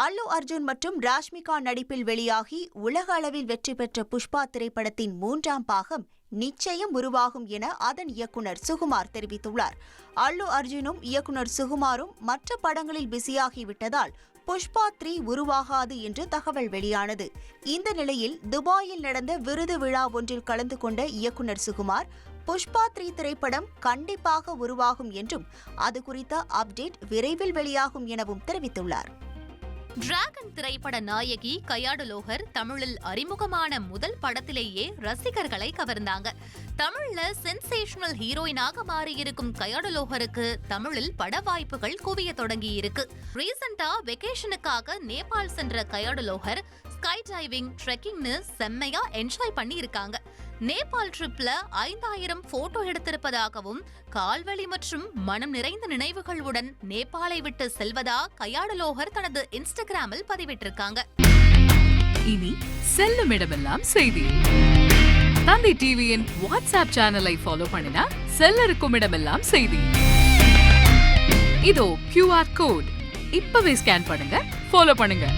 அல்லு அர்ஜுன் மற்றும் ராஷ்மிகா நடிப்பில் வெளியாகி உலக அளவில் வெற்றி பெற்ற புஷ்பா திரைப்படத்தின் 3ஆம் பாகம் நிச்சயம் உருவாகும் என அதன் இயக்குனர் சுகுமார் தெரிவித்துள்ளார். அல்லு அர்ஜுனும் இயக்குனர் சுகுமாரும் மற்ற படங்களில் பிஸியாகிவிட்டதால் புஷ்பா 3 உருவாகாது என்று தகவல் வெளியானது. இந்த நிலையில் துபாயில் நடந்த விருது விழா ஒன்றில் கலந்து கொண்ட இயக்குனர் சுகுமார் புஷ்பா 3 திரைப்படம் கண்டிப்பாக உருவாகும் என்றும் அது குறித்த அப்டேட் விரைவில் வெளியாகும் எனவும் தெரிவித்துள்ளார். டிராகன் திரைப்பட நாயகி கயாடு லோஹர் தமிழில் அறிமுகமான முதல் படத்திலேயே ரசிகர்களை கவர்ந்தாங்க. தமிழ்ல சென்சேஷனல் ஹீரோயினாக மாறியிருக்கும் கயாடு லோஹருக்கு தமிழில் பட வாய்ப்புகள் குவிய தொடங்கி இருக்கு. ரீசெண்டா வெகேஷனுக்காக நேபாள் சென்ற கயாடு லோஹர் ஸ்கை டைவிங், ட்ரெக்கிங்னு செம்மையா என்ஜாய் பண்ணி இருக்காங்க. நேபாள் ட்ரிப்ல 5000 போட்டோ எடுத்திருப்பதாகவும் கால்வலி மற்றும் மனம் நிறைந்த நினைவுகளுடன் நேபாளை விட்டு செல்வதா கயாடு லோஹர் தனது இன்ஸ்டாகிராமில் பதிவிட்டிருக்காங்க. இனி செல்லும் இடமெல்லாம் செய்தி. தந்தி டிவியின் வாட்ஸ்அப் சேனலை ஃபாலோ பண்ணினா செல்ல இருக்கும் இடமெல்லாம் செய்தி. இதோ QR கோட் இப்பவே ஸ்கேன் பண்ணுங்க, ஃபாலோ பண்ணுங்க.